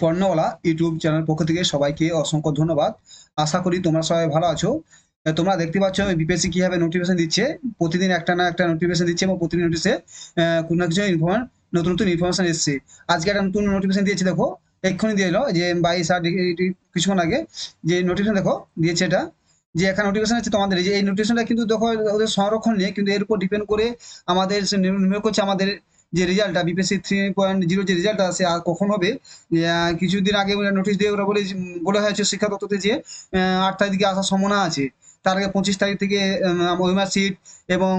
পণ্যওয়ালা YouTube channel পক্ষ থেকে সবাইকে অসংখ্য ধন্যবাদ। আশা করি তোমরা সবাই ভালো আছো। তোমরা দেখতে পাচ্ছ বিপিএসসি কিভাবে নোটিফিকেশন দিচ্ছে। প্রতিদিন একটা না একটা নোটিফিকেশন দিচ্ছে এবং প্রতিদিন নোটিশে কোনো না কিছু নতুন, নতুন ইনফরমেশন এসছে। আজকে একটা নতুন নোটিফিকেশন দিয়েছে দেখো, এক্ষুনি দিয়ে এলো যে 22 কিছুক্ষণ আগে যে নোটিফিকেশন দেখো দিয়েছে এটা। যে একটা নোটিফিকেশন আছে তোমাদের এই নোটিফিকেশনটা কিন্তু দেখো ওদের সংরক্ষণ নিয়ে কিন্তু এর উপর ডিপেন্ড করে আমাদের নির্ভর করছে আমাদের যে রেজাল্টটা বিপিএসসি 3.0 যে রেজাল্ট আছে আর কখন হবে। কিছুদিন আগে নোটিশ দিয়ে ওরা বলে হয়েছে শিক্ষা দপ্তরতে যে 8 তারিখে আসার সম্ভাবনা আছে। তার আগে 25 তারিখ থেকে ওএমআর সিট এবং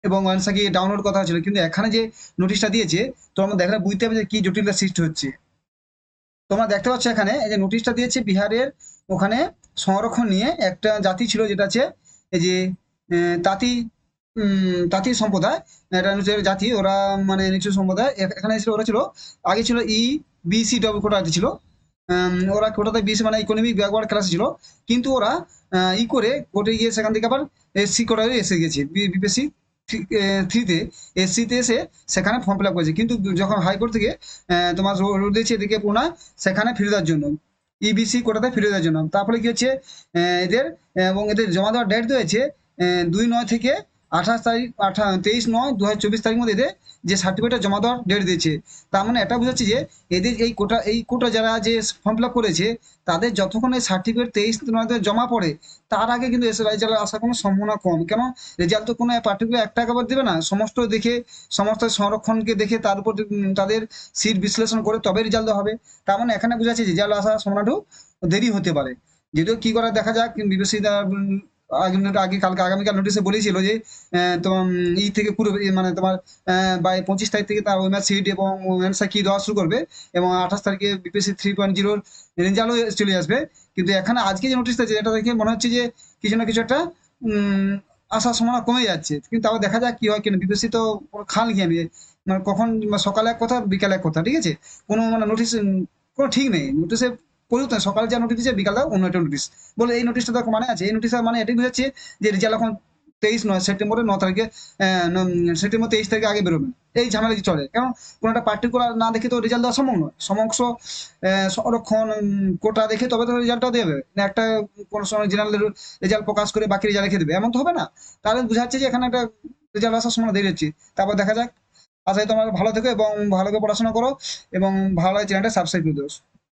এবং আনসার কি ডাউনলোড কথা ছিল, কিন্তু এখানে যে নোটিশটা দিয়েছে তোমরা দেখলে বুঝতে হবে যে কি জটিলতা সৃষ্টি হচ্ছে। তোমরা দেখতে পাচ্ছ এখানে এই যে নোটিশটা দিয়েছে বিহারের ওখানে সংরক্ষণ নিয়ে একটা জাতি ছিল যেটা আছে এই যে তাঁতি তাঁতি সম্প্রদায়। এটা হচ্ছে জাতি, ওরা মানে নিচু সম্প্রদায়। এখানে ছিল ওরা ছিল আগে ছিল বিসি ডব্লিউ কোটাতে ছিল। ওরা কোটাতে বিসি মানে ইকোনমিক ব্যাকওয়ার্ড ক্লাস ছিল, কিন্তু ওরা করে কোর্টে গিয়ে সেখান থেকে আবার এসসি কোটায় এসে গেছে বিপিএসসি থ্রিতে। এসসিতে এসে সেখানে ফর্ম ফিল আপ করেছে, কিন্তু যখন হাইকোর্ট থেকে তোমার রোড দিয়েছে এদিকে পুনঃ সেখানে ফিরে দেওয়ার জন্য, ইবিসি কোটাতে ফিরে দেওয়ার জন্য। তারপরে কি হচ্ছে এদের এবং এদের জমা দেওয়ার ডেট দিয়েছে 2/9 থেকে 28 তারিখ 23/9/2024 তারিখ মধ্যে এদের যে সার্টিফিকেটটা জমা দেওয়ার ডেট দিয়েছে। তার মানে এটা বোঝাচ্ছে যে এদের এই কোটা যারা যে ফর্ম ফিল আপ করেছে তাদের যতক্ষণ এই সার্টিফিকেট 23 জমা পড়ে তার আগে কিন্তু এসে রেজাল্ট আসার কোনো সম্ভাবনা কম। কেন, রেজাল্ট তো কোনো পার্টিকুলার একটা একবার দেবে না, সমস্ত দেখে সমস্ত সংরক্ষণকে দেখে তার উপর তাদের সিট বিশ্লেষণ করে তবে রেজাল্ট হবে। তার মানে এখানে বোঝা যাচ্ছে রেজাল্ট আসার সম্ভাবনাটাও দেরি হতে পারে। যদিও কি করা দেখা যাক, বিবিসি আগে কালকে আগামীকাল নোটিশে বলেছিল যে তোমার থেকে পুরো মানে তোমার বাই 25 তারিখ থেকে তার ওএমআর সিট এবং অ্যান্সার কি দেওয়া শুরু করবে এবং 28 তারিখে বিপিএসসি 3.0 রেজাল্টও চলে আসবে। কিন্তু এখানে আজকে যে নোটিশটা আছে এটা দেখে মনে হচ্ছে যে কিছু না কিছু একটা আসার সম্ভাবনা কমে যাচ্ছে। কিন্তু আবার দেখা যাক কি হয়, কেন বিপিএসসি তো খাল খেয়ে নিয়ে মানে কখন সকালে এক কথা বিকালে এক কথা, ঠিক আছে? কোনো মানে নোটিশ কোনো ঠিক নেই নোটিশে পরিবর্তন। সকালে যা নোটিশ দিচ্ছে বিকালে অন্য একটা নোটিশ বলে এই নোটিশটা দেখো মানে আছে, এই নোটিশটা মানে এটাই বুঝাচ্ছে যে রেজাল্ট এখন 23 সেপ্টেম্বরের 9 তারিখে সেপ্টেম্বর 23 তারিখে আগে বেরোবে। এই ঝামেলা যে চলে, কারণ কোনো একটা পার্টিকুলার না দেখে তো রেজাল্ট দেওয়া সম্ভব নয়। সমস্ত সংরক্ষণ কোটা দেখে তবে তো রেজাল্টটা দেবে না। একটা কোনো সময় জেনারেল রেজাল্ট প্রকাশ করে বাকি রেজাল্ট রেখে দেবে, এমন তো হবে না। তাহলে বোঝাচ্ছে যে এখানে একটা রেজাল্ট আসার সময় দেরি হচ্ছে। তারপর দেখা যাক। আশা করি তোমরা ভালো থেকো এবং ভালো করে পড়াশোনা করো এবং ভালো চ্যানেলটা সাবস্ক্রাইব করে দিও।